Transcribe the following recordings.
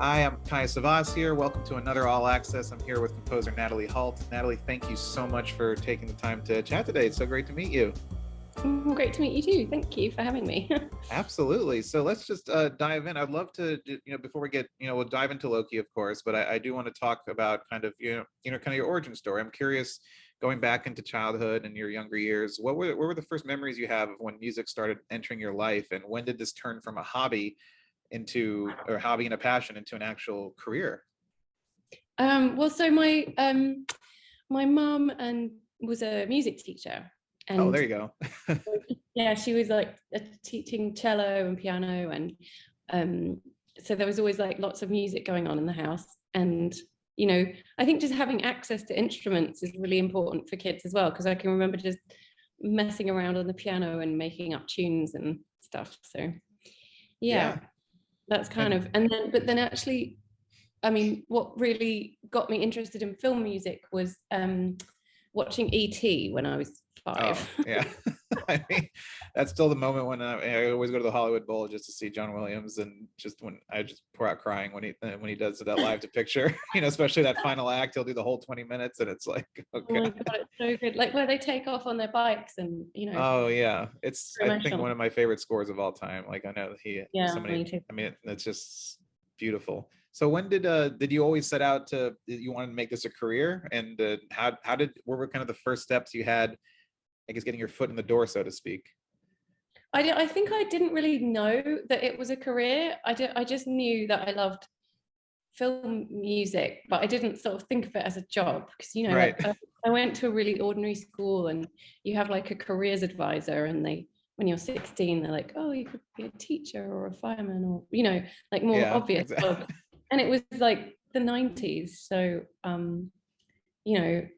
Hi, I'm Kai Savas here. Welcome to another All Access. I'm here with composer Natalie Holt. Natalie, thank you so much for taking the time to chat today. It's so great to meet you. Great to meet you too. Thank you for having me. Absolutely. So let's just dive in. I'd love to, before we get, we'll dive into Loki, of course, but I do want to talk about kind of, kind of your origin story. I'm curious, going back into childhood and your younger years, what were the first memories you have of when music started entering your life, and when did this turn from a hobby into, or hobby and a passion, into an actual career? So my mum was a music teacher, Oh, and there you go. yeah, she was like teaching cello and piano, and so there was always like lots of music going on in the house. And I think just having access to instruments is really important for kids as well, because I can remember just messing around on the piano and making up tunes and stuff. So yeah, that's kind of, but then actually, I mean, what really got me interested in film music was watching E.T. when I was 5. Oh, yeah. I mean, that's still the moment when I always go to the Hollywood Bowl just to see John Williams, and just when I just pour out crying when he does that live to picture, especially that final act. He'll do the whole 20 minutes, and it's like, oh my God, it's so good. Like where they take off on their bikes, and Oh yeah, it's I think emotional. one of my favorite scores of all time. Like, I know Yeah, me too. I mean, it's just beautiful. So when did you always set out to, you wanted to make this a career, and what were kind of the first steps you had, I guess, getting your foot in the door, so to speak? I think I didn't really know that it was a career. I just knew that I loved film music, but I didn't sort of think of it as a job, because Right. like I went to a really ordinary school, and you have like a careers advisor, and when you're 16, they're like, oh, you could be a teacher or a fireman, or like more Yeah, obvious exactly. jobs. And it was like the 90s, so the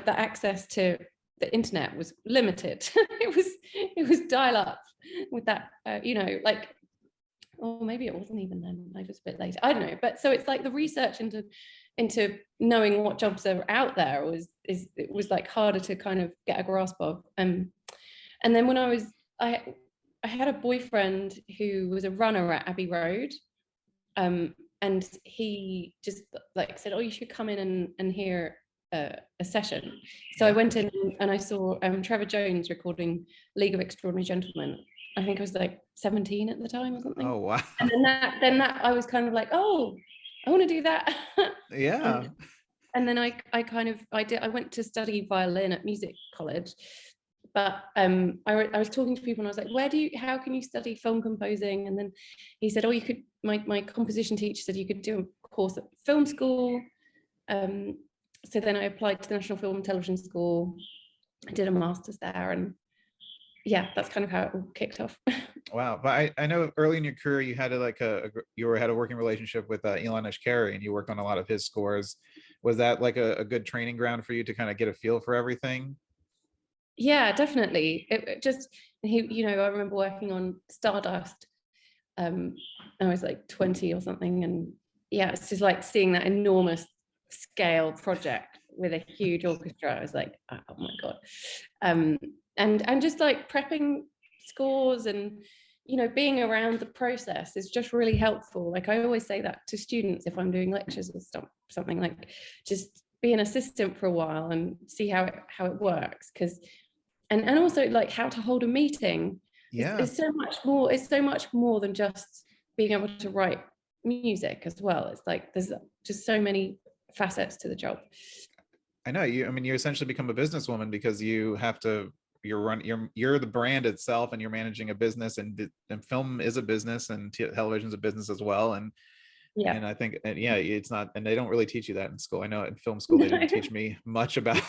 access to the internet was limited. it was dial up with that, like, or maybe it wasn't even then, maybe it was a bit later, I don't know. But so it's like the research into knowing what jobs are out there it was like harder to kind of get a grasp of. And then when I had a boyfriend who was a runner at Abbey Road, and he just like said, oh, you should come in and hear a session. So I went in and I saw Trevor Jones recording League of Extraordinary Gentlemen. I think I was like 17 at the time or something. Oh wow. And then that I was kind of like, oh, I want to do that. Yeah. and then I went to study violin at music college. But I was talking to people, and I was like, how can you study film composing? And then he said, oh, you could, my composition teacher said you could do a course at film school. So then I applied to the National Film and Television School. I did a master's there, and yeah, that's kind of how it all kicked off. Wow. But I know early in your career you had had a working relationship with Ilan Eshkeri, and you worked on a lot of his scores. Was that like a good training ground for you to kind of get a feel for everything? Yeah, definitely. It just, I remember working on Stardust. I was like 20 or something, and yeah, it's just like seeing that enormous scale project with a huge orchestra. I was like, oh my God. And just like prepping scores, and being around the process is just really helpful. Like I always say that to students if I'm doing lectures or something, like just be an assistant for a while and see how it works, because and also like how to hold a meeting. Yeah. It's so much more than just being able to write music as well. It's like there's just so many facets to the job. I know you. I mean, you essentially become a businesswoman, because you have to. You're the brand itself, and you're managing a business, and film is a business, and television is a business as well. And I think, yeah, it's not, and they don't really teach you that in school. I know in film school they didn't teach me much about.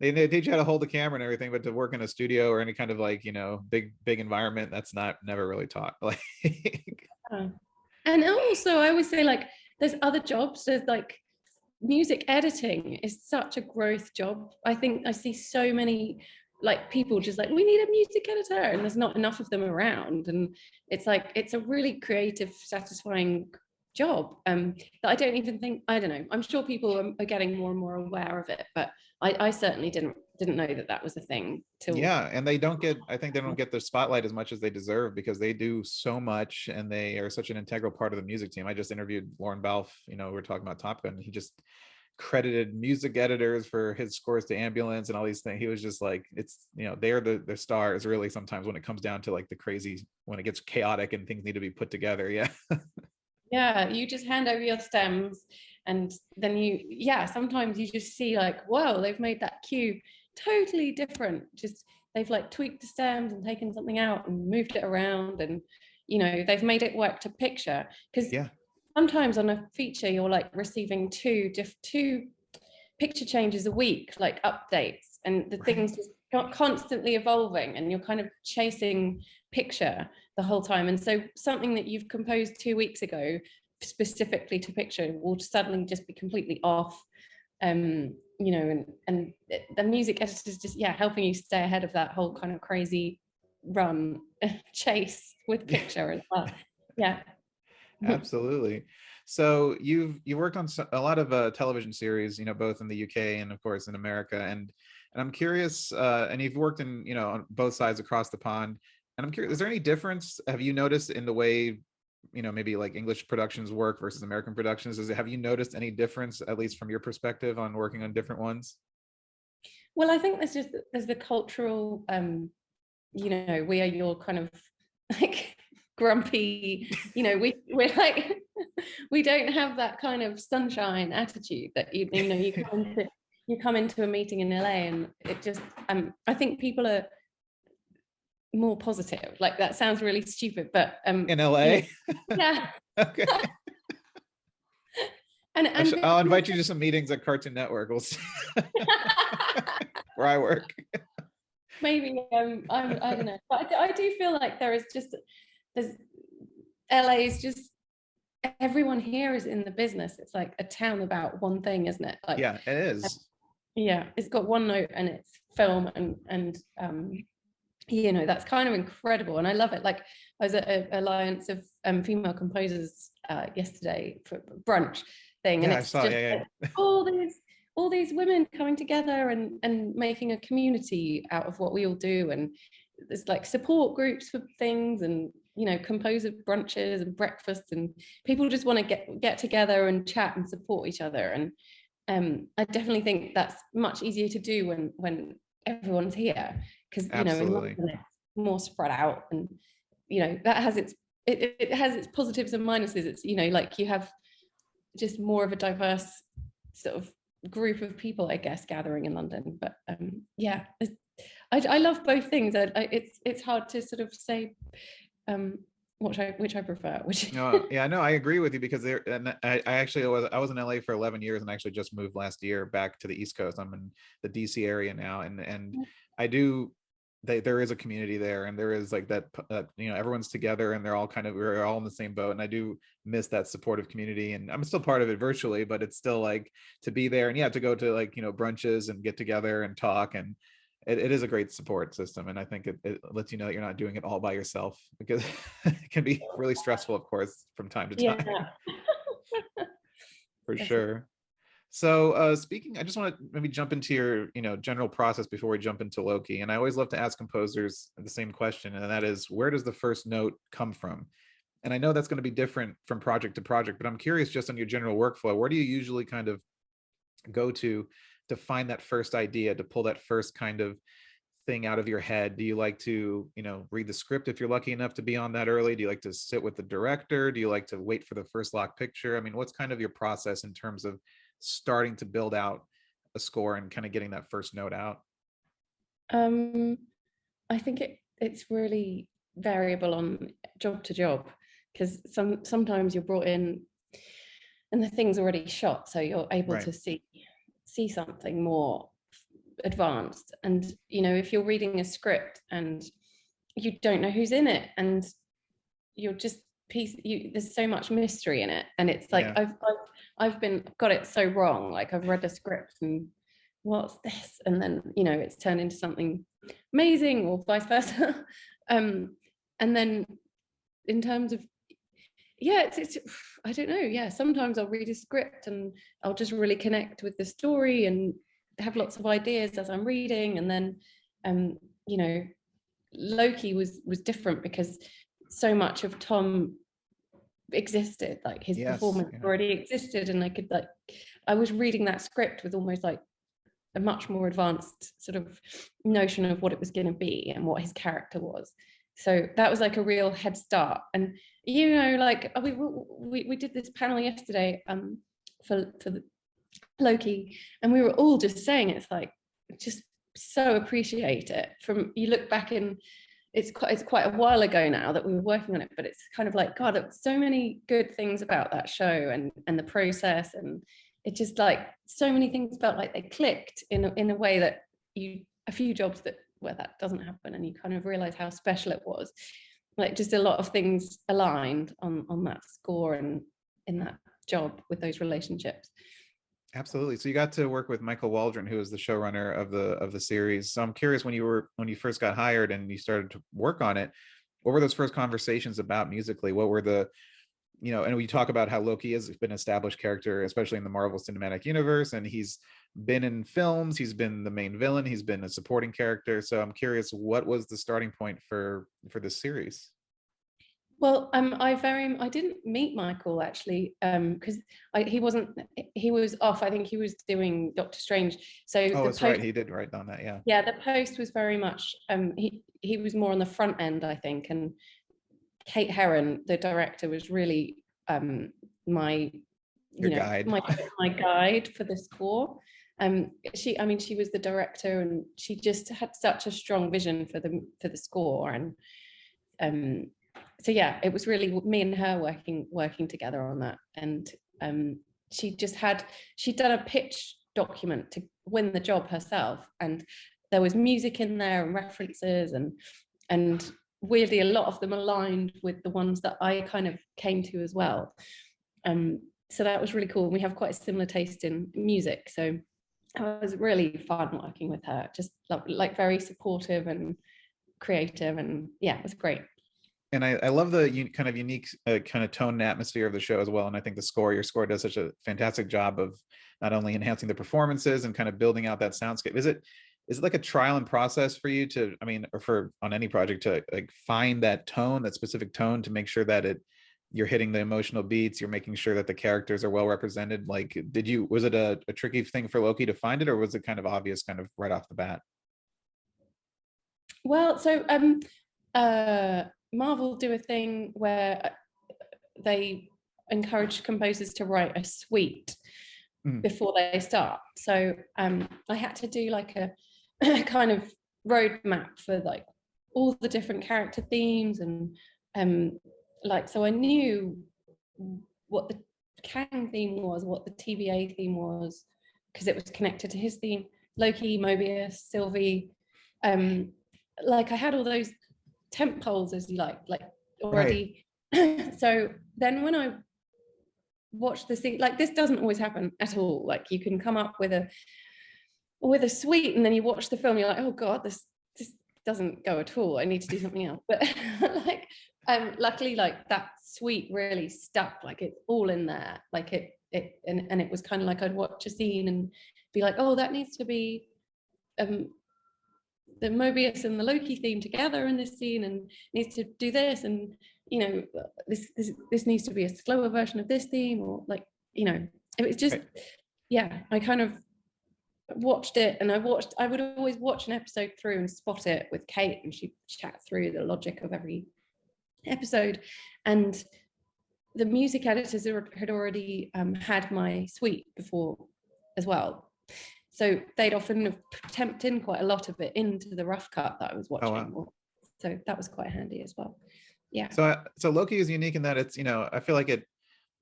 They teach you how to hold the camera and everything, but to work in a studio or any kind of like big environment, that's never really taught. Like, and also I always say, like, there's other jobs. There's like music editing is such a growth job. I think I see so many like people just like, we need a music editor, and there's not enough of them around. And it's like, it's a really creative, satisfying job that I don't know, I'm sure people are getting more and more aware of it, but I certainly didn't didn't know that that was a thing till. Yeah, and they don't get, I think they don't get the spotlight as much as they deserve, because they do so much and they are such an integral part of the music team. I just interviewed Lauren Balfe, we were talking about Top Gun. He just credited music editors for his scores to Ambulance and all these things. He was just like, it's, they're the stars really sometimes when it comes down to like the crazy, when it gets chaotic and things need to be put together. Yeah. Yeah, you just hand over your stems, and then sometimes you just see like, whoa, they've made that cue totally different. Just they've like tweaked the stems and taken something out and moved it around, and they've made it work to picture. Because sometimes on a feature you're like receiving two picture changes a week, like updates, and the things just constantly evolving, and you're kind of chasing picture the whole time. And so something that you've composed 2 weeks ago specifically to picture will suddenly just be completely off. And the music editors just helping you stay ahead of that whole kind of crazy run chase with picture as well. Yeah. Absolutely. So you worked on a lot of television series, both in the UK and of course in America, and I'm curious, and you've worked in, on both sides across the pond, and I'm curious, is there any difference, have you noticed, in the way, maybe like English productions work versus American productions? Have you noticed any difference, at least from your perspective, on working on different ones? Well, I think there's the cultural, we are your kind of like grumpy, we're like, we don't have that kind of sunshine attitude that you come into a meeting in LA, and it just I think people are more positive. Like, that sounds really stupid, but in LA. Yeah. Okay. and I'll invite you to some meetings at Cartoon Network. We'll see. Where I work. Maybe I don't know, but I do feel like there's LA is just, everyone here is in the business. It's like a town about one thing, isn't it? Like, yeah, it is. Yeah, it's got one note, and it's film, and that's kind of incredible, and I love it. Like, I was at an alliance of female composers yesterday for brunch thing, and it's all these women coming together and making a community out of what we all do, and there's like support groups for things, and composer brunches and breakfasts, and people just want to get together and chat and support each other. And I definitely think that's much easier to do when everyone's here, because in London it's more spread out, and that has it has its positives and minuses. It's like you have just more of a diverse sort of group of people, I guess, gathering in London. But I love both things. It's hard to sort of say which I prefer. I agree with you, because I was in LA for 11 years and actually just moved last year back to the East Coast. I'm in the DC area now, and I do, there is a community there, and there is like that everyone's together, and we're all in the same boat, and I do miss that supportive community, and I'm still part of it virtually, but it's still like to be there, and to go to like brunches and get together and talk, and it is a great support system, and I think it lets you know that you're not doing it all by yourself, because it can be really stressful, of course, from time to time. For sure. So speaking, I just want to maybe jump into your general process before we jump into Loki, and I always love to ask composers the same question, and that is, where does the first note come from? And I know that's going to be different from project to project, but I'm curious, just on your general workflow, where do you usually kind of go to find that first idea, to pull that first kind of thing out of your head? Do you like to read the script if you're lucky enough to be on that early? Do you like to sit with the director? Do you like to wait for the first lock picture? I mean, what's kind of your process in terms of starting to build out a score and kind of getting that first note out? I think it's really variable on job to job, because sometimes you're brought in and the thing's already shot, so you're able to see something more advanced. And if you're reading a script and you don't know who's in it, and you're just there's so much mystery in it, and it's like I've got it so wrong. Like, I've read a script and what's this, and then it's turned into something amazing, or vice versa. And then in terms of it's I don't know, sometimes I'll read a script and I'll just really connect with the story, and have lots of ideas as I'm reading. And then, you know, Loki was different because so much of Tom existed, like his performance already existed, and I was reading that script with almost like a much more advanced sort of notion of what it was going to be and what his character was. So that was like a real head start. And you know, like we did this panel yesterday for the Loki, and we were all just saying it's like just so appreciate it. From you look back in, it's quite a while ago now that we were working on it, but it's kind of like, God, there were so many good things about that show and the process, and it just like so many things felt like they clicked in a way that a few jobs where that doesn't happen, and you kind of realize how special it was. Like just a lot of things aligned on that score and in that job with those relationships. Absolutely. So you got to work with Michael Waldron, who is the showrunner of the series. So I'm curious, when you first got hired and you started to work on it, what were those first conversations about musically? What were the, you know, and we talk about how Loki has been an established character, especially in the Marvel Cinematic Universe, and he's been in films, he's been the main villain, he's been a supporting character. So I'm curious, what was the starting point for this series? Well, I didn't meet Michael actually, because he was off. I think he was doing Doctor Strange. So that's right, he did write on that. Yeah, the post was very much he was more on the front end, I think, and Kate Herron, the director, was really my guide. my guide for the score. She was the director, and she just had such a strong vision for the score, and so yeah, it was really me and her working together on that. And she'd done a pitch document to win the job herself, and there was music in there and references, and weirdly a lot of them aligned with the ones that I kind of came to as well. So that was really cool. We have quite a similar taste in music, so it was really fun working with her. Just like very supportive and creative, and yeah, it was great. And I love the kind of unique kind of tone and atmosphere of the show as well. And I think your score does such a fantastic job of not only enhancing the performances and kind of building out that soundscape. Is it like a trial and process for you to, I mean, or for on any project to like find that tone, that specific tone, to make sure that you're hitting the emotional beats, you're making sure that the characters are well represented? Like, was it a tricky thing for Loki to find it, or was it kind of obvious kind of right off the bat? Well, so Marvel do a thing where they encourage composers to write a suite before they start. So I had to do like a kind of roadmap for like all the different character themes, and so I knew what the Kang theme was, what the TVA theme was, because it was connected to his theme. Loki, Mobius, Sylvie. Like I had all those temp poles, as you like already. Right. So then when I watched the scene, like this doesn't always happen at all. Like you can come up with a suite, and then you watch the film, you're like, oh God, this doesn't go at all. I need to do something else. But like luckily, like that suite really stuck. Like it's all in there. Like it and it was kind of like I'd watch a scene and be like, oh, that needs to be the Mobius and the Loki theme together in this scene, and needs to do this, and you know, this needs to be a slower version of this theme, or like, you know, it was just, yeah, I kind of watched it, and I would always watch an episode through and spot it with Kate, and she'd chat through the logic of every episode, and the music editors had already had my suite before as well. So they'd often have temped in quite a lot of it into the rough cut that I was watching. Oh, wow. So that was quite handy as well. Yeah. So Loki is unique in that it's, you know, I feel like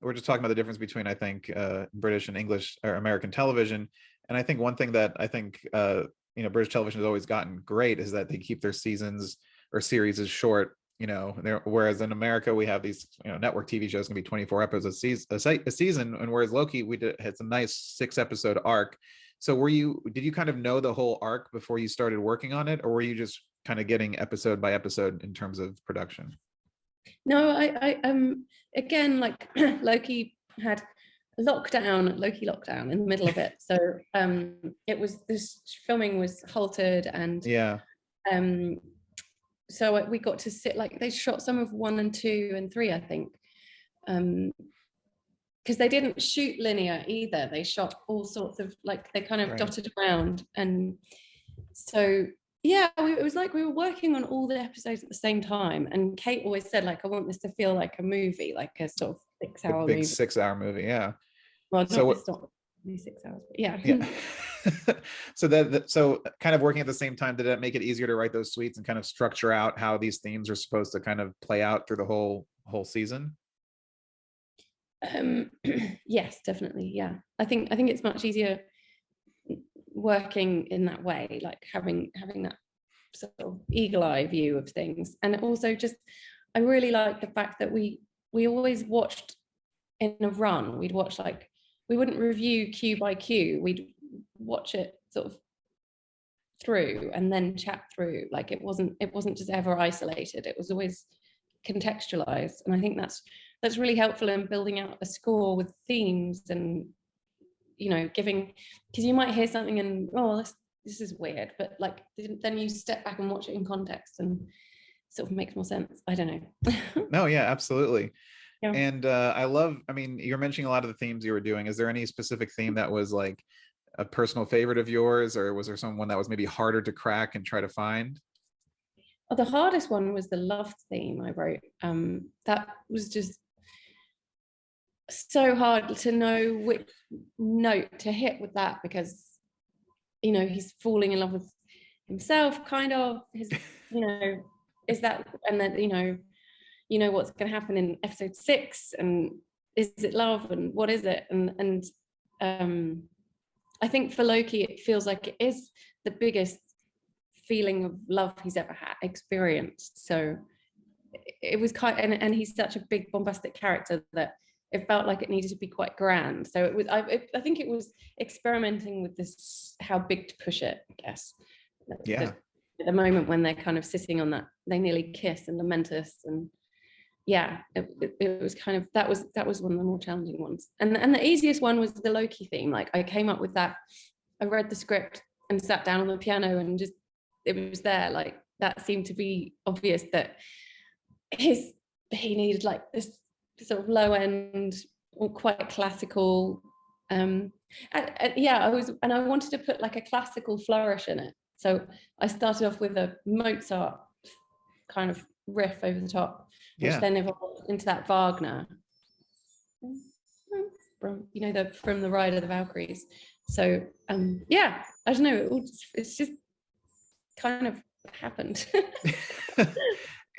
we're just talking about the difference between, I think, British and English or American television. And I think one thing that I think, you know, British television has always gotten great is that they keep their seasons or series as short, you know, whereas in America, we have these, you know, network TV shows can be 24 episodes a season. And whereas Loki, it's a nice 6-episode arc. So did you kind of know the whole arc before you started working on it, or were you just kind of getting episode by episode in terms of production? No, I again, like Loki had Loki lockdown in the middle of it. So it was, this filming was halted, and Yeah. So we got to sit, like, they shot some of 1 and 2 and 3, I think, because they didn't shoot linear either. They shot all sorts of, like, they kind of dotted around. And so yeah, it was like we were working on all the episodes at the same time. And Kate always said, like, I want this to feel like a movie, like a sort of 6-hour big movie. 6-hour movie. Yeah. Well, So it's not only 6 hours, but yeah. So so kind of working at the same time, did that make it easier to write those suites and kind of structure out how these themes are supposed to kind of play out through the whole season? Yes, definitely. Yeah, I think it's much easier working in that way, like having that sort of eagle eye view of things. And also, just, I really like the fact that we always watched in a run. We'd watch, like, we wouldn't review cue by cue. We'd watch it sort of through and then chat through. Like, it wasn't just ever isolated. It was always contextualized. And I think that's really helpful in building out a score with themes, and, you know, giving, because you might hear something and, oh, this is weird, but, like, then you step back and watch it in context and sort of makes more sense. I don't know. No, yeah, absolutely. Yeah. And I mean, you're mentioning a lot of the themes you were doing. Is there any specific theme that was like a personal favorite of yours, or was there someone that was maybe harder to crack and try to find? Oh, the hardest one was the love theme I wrote. That was just so hard to know which note to hit with that, because, you know, he's falling in love with himself, kind of, his, you know, is that, and then, you know what's going to happen in episode 6, and is it love, and what is it? And I think for Loki, it feels like it is the biggest feeling of love he's ever experienced. So it was kind of, and he's such a big bombastic character that it felt like it needed to be quite grand. So it was, I think it was experimenting with this, how big to push it, I guess. Yeah. The moment when they're kind of sitting on that, they nearly kiss and Lamentus, and yeah, it was kind of, that was one of the more challenging ones. And the easiest one was the Loki theme. Like, I came up with that, I read the script and sat down on the piano, and just, it was there. Like, that seemed to be obvious that he needed, like, this sort of low end or quite classical, yeah, I wanted to put, like, a classical flourish in it. So I started off with a Mozart kind of riff over the top, which then evolved into that Wagner, you know, from the Ride of the Valkyries. So yeah, I don't know, it's just kind of happened.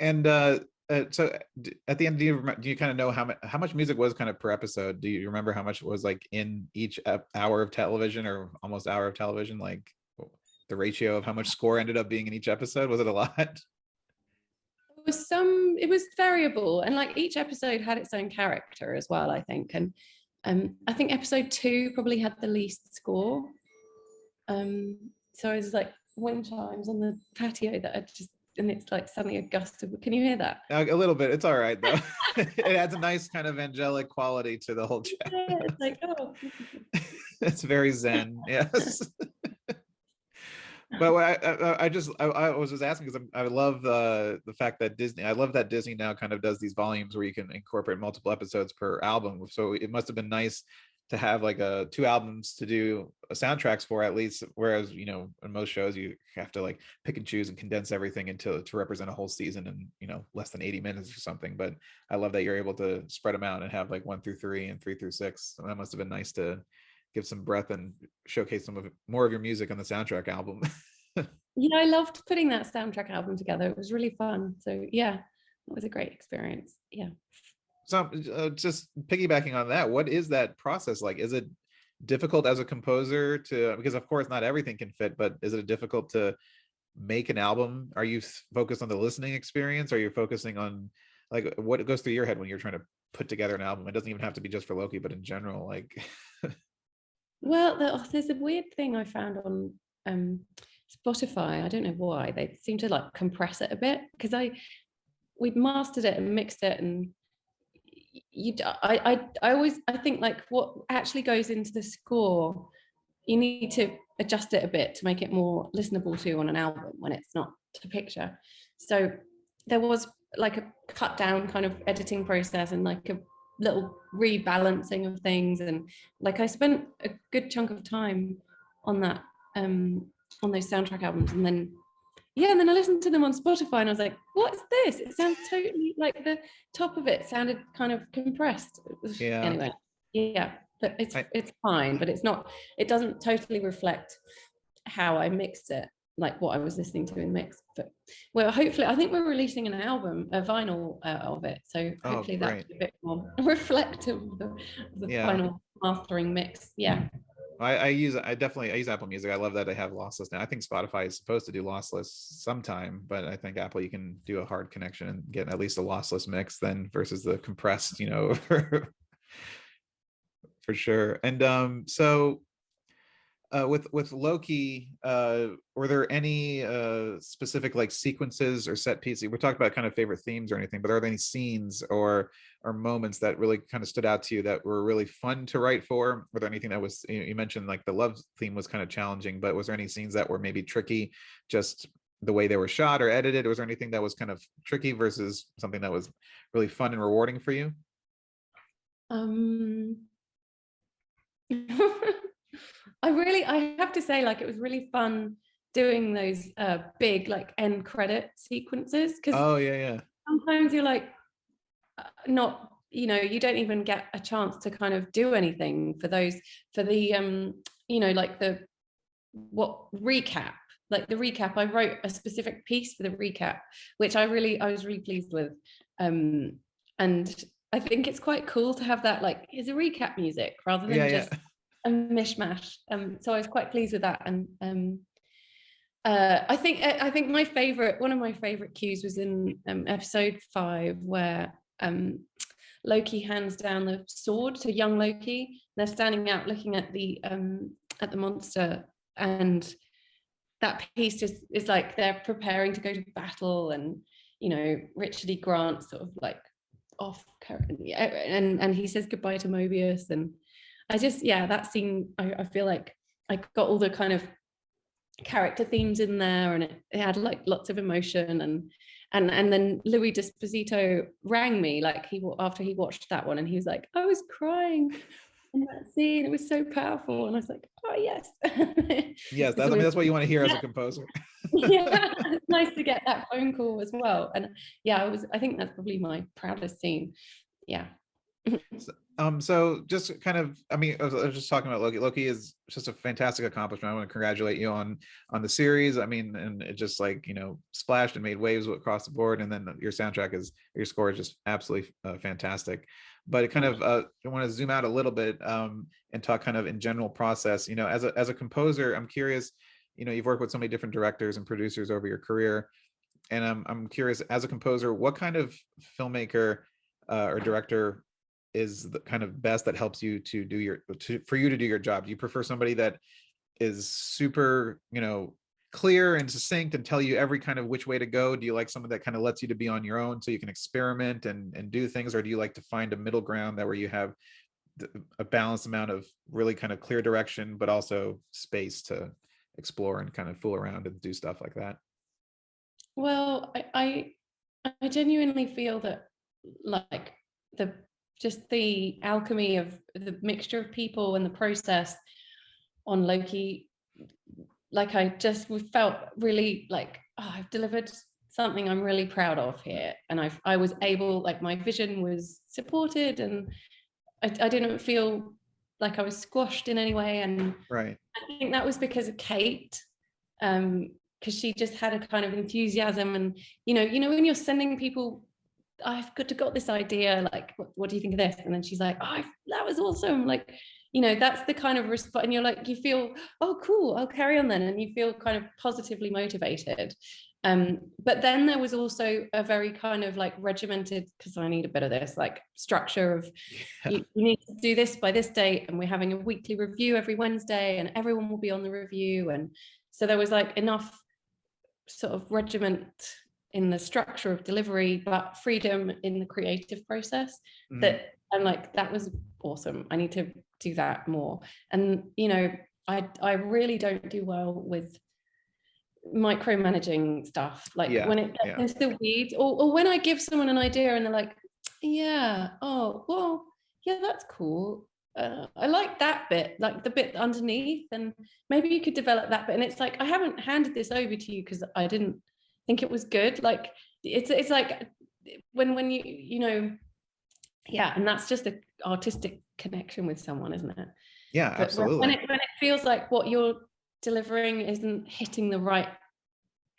And so at the end, do you kind of know how much music was kind of per episode? Do you remember how much was, like, in each hour of television, or almost hour of television, like the ratio of how much score ended up being in each episode? Was it a lot? It was variable, and, like, each episode had its own character as well, I think. And I think episode 2 probably had the least score. So it was like wind chimes on the patio that I just, and it's like suddenly a gust of, can you hear that? A little bit. It's all right though. It adds a nice kind of angelic quality to the whole chat. Yeah, it's like, oh. It's very zen. Yes. But I was just asking because I love the fact that I love that Disney now kind of does these volumes where you can incorporate multiple episodes per album. So it must have been nice to have, like, 2 albums to do soundtracks for, at least, whereas, you know, in most shows you have to, like, pick and choose and condense everything to represent a whole season in, you know, less than 80 minutes or something. But I love that you're able to spread them out and have, like, 1 through 3 and 3 through 6. And that must have been nice to give some breath and showcase more of your music on the soundtrack album. You know, I loved putting that soundtrack album together. It was really fun. So yeah, it was a great experience. Yeah. So just piggybacking on that, what is that process like? Is it difficult as a composer because of course not everything can fit, but is it difficult to make an album? Are you focused on the listening experience? Or are you focusing on, like, what goes through your head when you're trying to put together an album? It doesn't even have to be just for Loki, but in general, like. Well, there's a weird thing I found on Spotify. I don't know why they seem to, like, compress it a bit, because we'd mastered it and mixed it, and I think like what actually goes into the score, you need to adjust it a bit to make it more listenable to on an album when it's not to picture. So there was like a cut down kind of editing process and like a little rebalancing of things, and like I spent a good chunk of time on that, on those soundtrack albums, and then and then I listened to them on Spotify and I was like, what's this? It sounds totally like the top of it sounded kind of compressed. Yeah. Anyway, yeah, but I, it's fine, but it's not, it doesn't totally reflect how I mixed it, like what I was listening to in mix. But well, hopefully, I think we're releasing an album, a vinyl of it. So oh, hopefully that'll great. be a bit more reflective of the Yeah. final mastering mix. Yeah. I definitely use Apple Music. I love that they have lossless now. I think Spotify is supposed to do lossless sometime, but I think Apple, you can do a hard connection and get at least a lossless mix then versus the compressed, for sure. And so with Loki, were there any specific like sequences or set pieces? We're talking about kind of favorite themes or anything, but are there any scenes or moments that really kind of stood out to you that were really fun to write for? Were there anything that was, you mentioned like the love theme was kind of challenging, but was there any scenes that were maybe tricky, just the way they were shot or edited? Or was there anything that was kind of tricky versus something that was really fun and rewarding for you? Um, I have to say, like, it was really fun doing those big like end credit sequences, because Oh yeah, yeah. sometimes you're like not, you don't even get a chance to kind of do anything for those, for the like the what recap, like the recap. I wrote a specific piece for the recap, which I was really pleased with, and I think it's quite cool to have that, like, is a recap music rather Yeah, than yeah. just a mishmash. So I was quite pleased with that. And I think one of my favorite cues was in episode 5, where Loki hands down the sword to young Loki. They're standing out looking at the monster, and that piece is like they're preparing to go to battle, and Richard E. Grant sort of like off currently, and he says goodbye to Mobius. And I just, that scene, I feel like I got all the kind of character themes in there, and it had like lots of emotion. And then Louis Disposito rang me like after he watched that one, and he was like, I was crying in that scene, it was so powerful. And I was like, oh yes. Yes, It's always, that's what you want to hear as a composer. yeah, it's nice to get that phone call as well. And I think that's probably my proudest scene. Yeah. So just kind of, I mean, I was just talking about Loki. Loki is just a fantastic accomplishment. I want to congratulate you on the series. I mean, and it just like, splashed and made waves across the board. And then your score is just absolutely fantastic. But it kind of, I want to zoom out a little bit and talk kind of in general process. As a composer, I'm curious. You've worked with so many different directors and producers over your career, and I'm curious, as a composer, what kind of filmmaker or director is the kind of best that helps you to do for you to do your job? Do you prefer somebody that is super, clear and succinct and tell you every kind of which way to go? Do you like someone that kind of lets you to be on your own so you can experiment and do things? Or do you like to find a middle ground that where you have a balanced amount of really kind of clear direction, but also space to explore and kind of fool around and do stuff like that? Well, I genuinely feel that, like, the alchemy of the mixture of people and the process on Loki, like I just felt really like, oh, I've delivered something I'm really proud of here, and I was able, like, my vision was supported, and I didn't feel like I was squashed in any way. And Right. I think that was because of Kate, because she just had a kind of enthusiasm. And when you're sending people, I've got this idea, like, what do you think of this? And then she's like, oh, that was awesome. Like, that's the kind of response. And you're like, you feel, oh, cool, I'll carry on then. And you feel kind of positively motivated. But then there was also a very kind of like regimented, because I need a bit of this, like, structure of, you need to do this by this date, and we're having a weekly review every Wednesday, and everyone will be on the review. And so there was like enough sort of regiment in the structure of delivery, but freedom in the creative process, that And like, that was awesome. I need to do that more. And, you know, I really don't do well with micromanaging stuff. Like when it gets into the weeds, or when I give someone an idea and they're like, yeah, oh, well, yeah, that's cool. I like that bit, like the bit underneath, and maybe you could develop that bit. And it's like, I haven't handed this over to you because I didn't think it was good. Like it's like when you know, yeah, and that's just an artistic connection with someone, isn't it? Yeah, But absolutely. when it feels like what you're delivering isn't hitting the right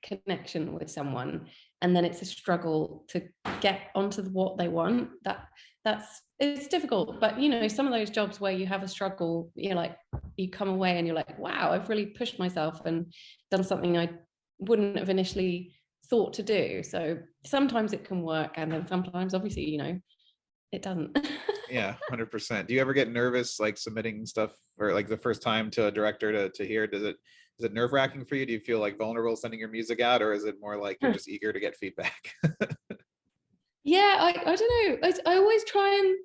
connection with someone, and then it's a struggle to get onto what they want, it's difficult. But you know, some of those jobs where you have a struggle, you're like, you come away and you're like, wow, I've really pushed myself and done something I wouldn't have initially thought to do. So sometimes it can work, and then sometimes, obviously, you know, it doesn't. Yeah, 100%. Do you ever get nervous like submitting stuff, or like the first time to a director to hear? Is it nerve-wracking for you? Do you feel like vulnerable sending your music out, or is it more like you're just eager to get feedback? Yeah, I don't know. I always try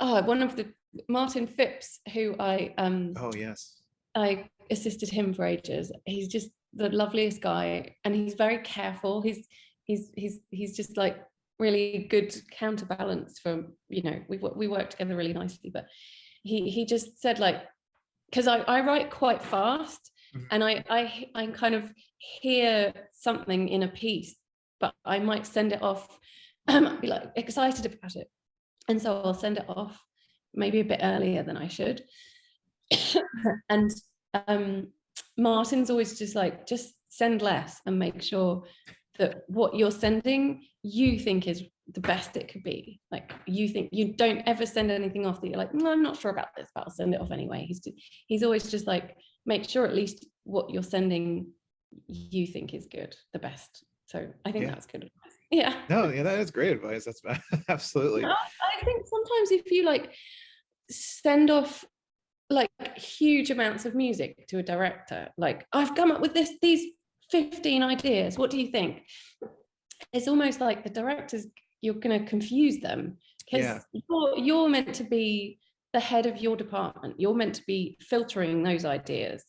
and one of the Martin Phipps, who Oh yes. I assisted him for ages. He's just the loveliest guy, and he's very careful. He's just like really good counterbalance for, you know, we work together really nicely. But he just said, like, because I write quite fast, and I kind of hear something in a piece, but I might send it off. I'd be like excited about it, and so I'll send it off maybe a bit earlier than I should. And Martin's always just like, just send less and make sure that what you're sending you think is the best it could be. Like, you think, you don't ever send anything off that you're like, no, I'm not sure about this, but I'll send it off anyway. He's always just like, make sure at least what you're sending you think is good, the best. So I think that's good advice. Yeah. No, yeah, that is great advice. That's absolutely. I think sometimes if you like send off like huge amounts of music to a director, like, I've come up with these 15 ideas, what do you think? It's almost like the directors, you're going to confuse them, because you're meant to be the head of your department. You're meant to be filtering those ideas.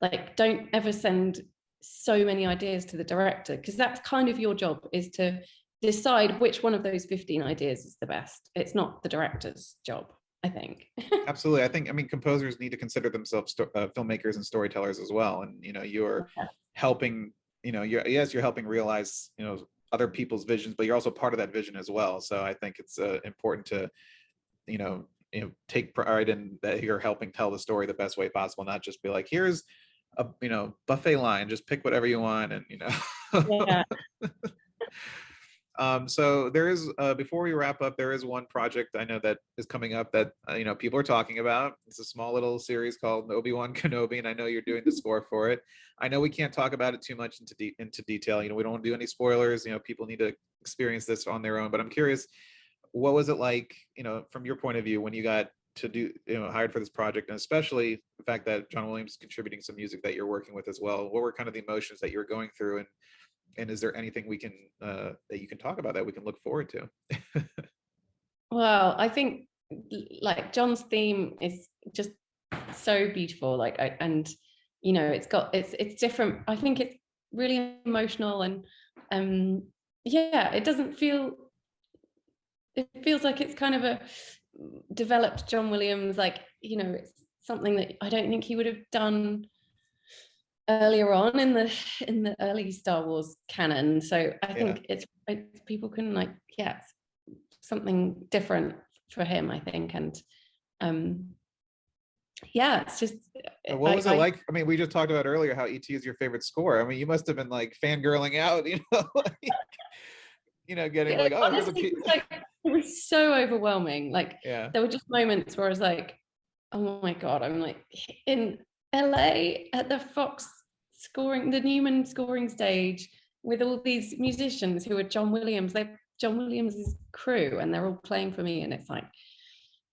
Like, don't ever send so many ideas to the director, because that's kind of your job, is to decide which one of those 15 ideas is the best. It's not the director's job, I think. Absolutely. I think, I mean, composers need to consider themselves filmmakers and storytellers as well. And, you know, you're helping, you know, you're helping realize, you know, other people's visions, but you're also part of that vision as well. So I think it's important to, you know, take pride in that you're helping tell the story the best way possible, not just be like, here's a, you know, buffet line, just pick whatever you want. And, you know, Yeah. So there is, before we wrap up, there is one project I know that is coming up that, you know, people are talking about. It's a small little series called Obi-Wan Kenobi, and I know you're doing the score for it. I know we can't talk about it too much into detail. You know, we don't want to do any spoilers. You know, people need to experience this on their own. But I'm curious, what was it like, you know, from your point of view when you got to do, you know, hired for this project, and especially the fact that John Williams is contributing some music that you're working with as well? What were kind of the emotions that you were going through, and is there anything we can that you can talk about that we can look forward to? Well, I think like John's theme is just so beautiful. Like, and you know, it's different. I think it's really emotional, and yeah, it feels like it's kind of a developed John Williams. Like, you know, it's something that I don't think he would have done earlier on in the early Star Wars canon. So I think it's people can, like, something different for him, I think. And it's just, what was it like? I mean, we just talked about earlier how ET is your favorite score. I mean, you must have been like fangirling out, you know, like, you know, getting like, oh, honestly, it was so overwhelming. Like, there were just moments where I was like, oh my God, I'm like in LA at the Fox scoring, the Newman scoring stage, with all these musicians who are John Williams. They're John Williams's crew, and they're all playing for me, and it's like,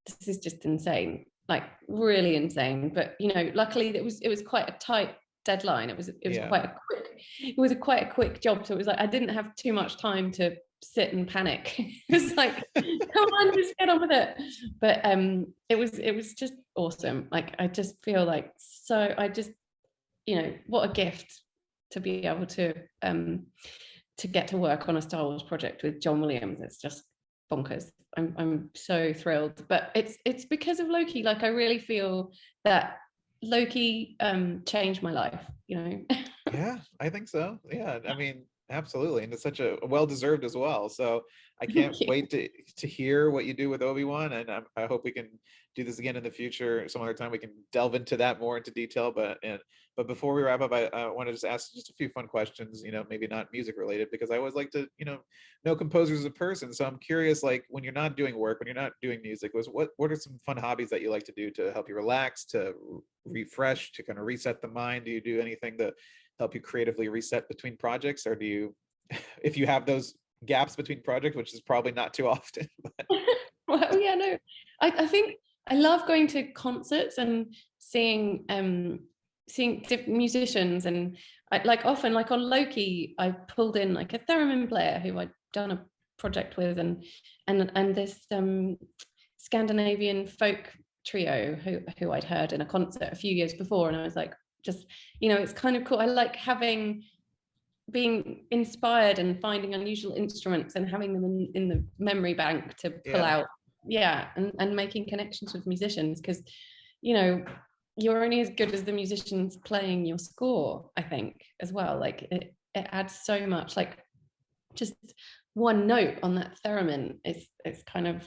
this is just insane, like really insane. But you know, luckily it was quite a tight deadline. It was quite a quick job. So it was like I didn't have too much time to sit and panic. It's like, come on, just get on with it. But it was just awesome. Like, I just feel like, so I just, you know, what a gift to be able to get to work on a Star Wars project with John Williams. It's just bonkers. I'm so thrilled. But it's because of Loki. Like, I really feel that Loki changed my life, you know. Yeah, I think so. Yeah, I mean, absolutely, and it's such a well-deserved as well. So I can't Thank you. wait to hear what you do with Obi-Wan, and I hope we can do this again in the future. Some other time we can delve into that more into detail. But before we wrap up, I want to just ask just a few fun questions. You know, maybe not music related, because I always like to know composers as a person. So I'm curious, like when you're not doing work, when you're not doing music, what are some fun hobbies that you like to do to help you relax, to refresh, to kind of reset the mind? Do you do anything to help you creatively reset between projects, or do you, if you have those gaps between projects, which is probably not too often? But... Well, yeah, no, I think I love going to concerts and seeing different musicians, and like often, like on Loki, I pulled in like a theremin player who I'd done a project with, and this Scandinavian folk trio who I'd heard in a concert a few years before, and I was like, just, you know, it's kind of cool. I like being inspired and finding unusual instruments and having them in the memory bank to pull out, and making connections with musicians, because, you know, you're only as good as the musicians playing your score, I think, as well. Like, it adds so much. Like, just one note on that theremin it's kind of,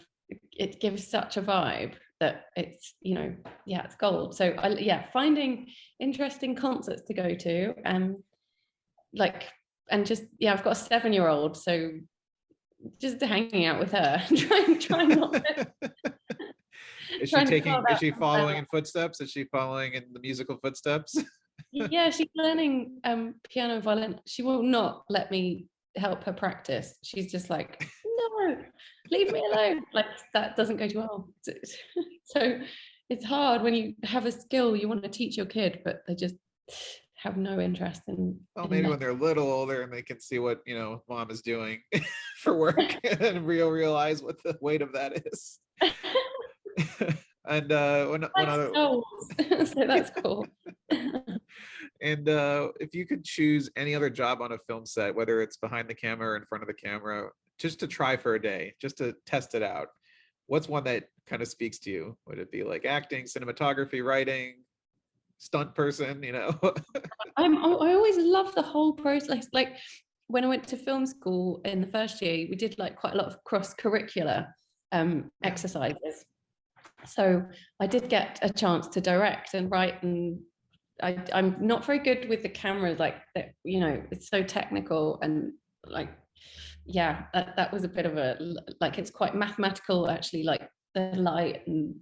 it gives such a vibe that it's, you know, yeah, it's gold. So finding interesting concerts to go to, like, and just, yeah, I've got a 7-year-old, so just hanging out with her, trying not to. Is she following in footsteps? Is she following in the musical footsteps? Yeah, she's learning piano and violin. She will not let me help her practice. She's just like, no, leave me alone. Like, that doesn't go too well. So it's hard when you have a skill you want to teach your kid, but they just have no interest in. Well, maybe when they're a little older and they can see what mom is doing for work and realize what the weight of that is. And one other. So that's cool. And if you could choose any other job on a film set, whether it's behind the camera or in front of the camera, just to try for a day, just to test it out, what's one that kind of speaks to you? Would it be like acting, cinematography, writing, stunt person? I always love the whole process. Like, when I went to film school in the first year, we did like quite a lot of cross-curricular exercises. So I did get a chance to direct and write, and I'm not very good with the cameras, like that, it's so technical, and like, yeah, that was a bit of a, like, it's quite mathematical actually, like the light and.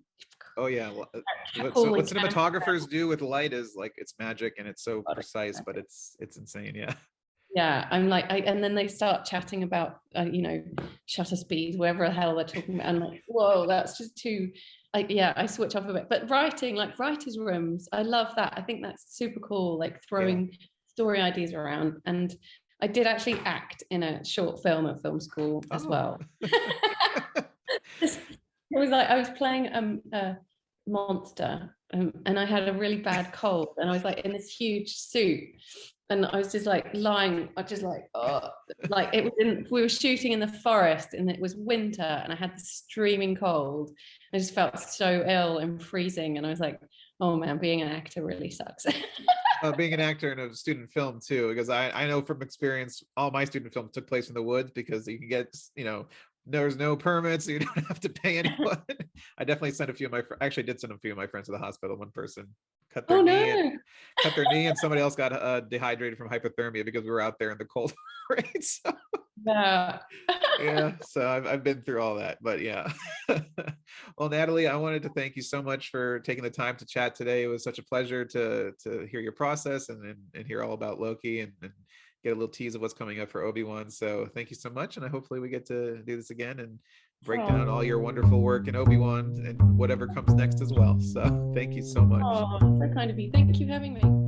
Oh yeah, what cinematographers do with light is like, it's magic, and it's so precise, but it's insane. Yeah, I'm like, and then they start chatting about shutter speed, whatever the hell they're talking about. I'm like, whoa, that's just too, like, yeah, I switch off a bit. But writing, like writers' rooms, I love that. I think that's super cool, like throwing story ideas around. And I did actually act in a short film at film school as well. It was like I was playing a monster, and I had a really bad cold, and I was like in this huge suit, and I was just like lying, I just like, oh, like it was we were shooting in the forest, and it was winter, and I had the streaming cold. I just felt so ill and freezing, and I was like, oh man, being an actor really sucks. Being an actor in a student film too, because I know from experience, all my student films took place in the woods, because you can get, there's no permits, so you don't have to pay anyone. I definitely sent a few of my actually did send a few of my friends to the hospital. One person cut their knee, and somebody else got dehydrated from hypothermia because we were out there in the cold. Right? So, yeah, so I've been through all that, but yeah. Well, Natalie, I wanted to thank you so much for taking the time to chat today. It was such a pleasure to hear your process and hear all about Loki and get a little tease of what's coming up for Obi-Wan. So thank you so much, and I hopefully we get to do this again and break down all your wonderful work in Obi-Wan and whatever comes next as well. So thank you so much. Oh, so kind of you. Thank you for having me.